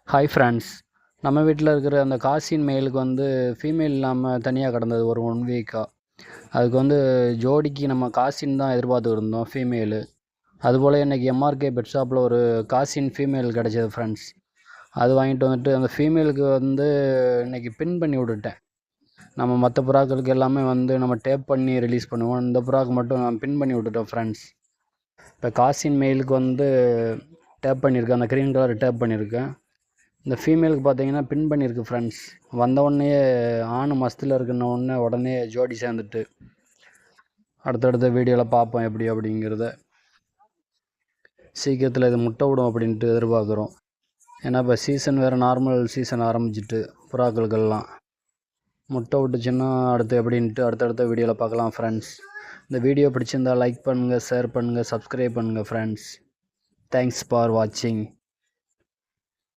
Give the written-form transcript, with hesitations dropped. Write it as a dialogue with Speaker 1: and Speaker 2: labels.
Speaker 1: Hi friends, நம்ம வீட்டில் இருக்கிற அந்த காசின் மெயிலுக்கு வந்து ஃபீமேல் இல்லாமல் தனியாக கிடந்தது ஒரு 1 வீக்காக. அதுக்கு வந்து ஜோடிக்கு நம்ம காசின் தான் எதிர்பார்த்து இருந்தோம், ஃபீமேலு. அதுபோல் இன்றைக்கி எம்ஆர்கே பெட் ஷாப்பில் ஒரு காசின் ஃபீமேல் கிடச்சிது ஃப்ரெண்ட்ஸ். அது வாங்கிட்டு வந்துட்டு அந்த ஃபீமேலுக்கு வந்து இன்றைக்கி பின் பண்ணி விட்டுட்டேன். நம்ம மற்ற புறாக்களுக்கு எல்லாமே வந்து நம்ம டேப் பண்ணி ரிலீஸ் பண்ணுவோம், இந்த புறாக்கு மட்டும் நான் பின் பண்ணி விட்டுட்டோம் ஃப்ரெண்ட்ஸ். இப்போ காசின் மெயிலுக்கு வந்து டேப் பண்ணியிருக்கேன், அந்த க்ரீன் கலர் டேப் பண்ணியிருக்கேன். இந்த ஃபீமேலுக்கு பார்த்தீங்கன்னா பின் பண்ணியிருக்கு ஃப்ரெண்ட்ஸ். வந்தவுடனே ஆண் மஸ்தில் இருக்குன்ன உடனே ஜோடி சேர்ந்துட்டு அடுத்தடுத்த வீடியோவில் பார்ப்போம் எப்படி அப்படிங்கிறத. சீக்கிரத்தில் இது முட்டை விடும் அப்படின்ட்டு எதிர்பார்க்குறோம். ஏன்னா இப்போ சீசன் வேறு, நார்மல் சீசன் ஆரம்பிச்சிட்டு புறாக்களுக்கெல்லாம் முட்டை விட்டுச்சுன்னா அடுத்து எப்படின்ட்டு அடுத்தடுத்த வீடியோவில் பார்க்கலாம் ஃப்ரெண்ட்ஸ். இந்த வீடியோ பிடிச்சிருந்தால் லைக் பண்ணுங்கள், ஷேர் பண்ணுங்கள், சப்ஸ்கிரைப் பண்ணுங்கள் ஃப்ரெண்ட்ஸ். தேங்க்ஸ் ஃபார் வாட்சிங்.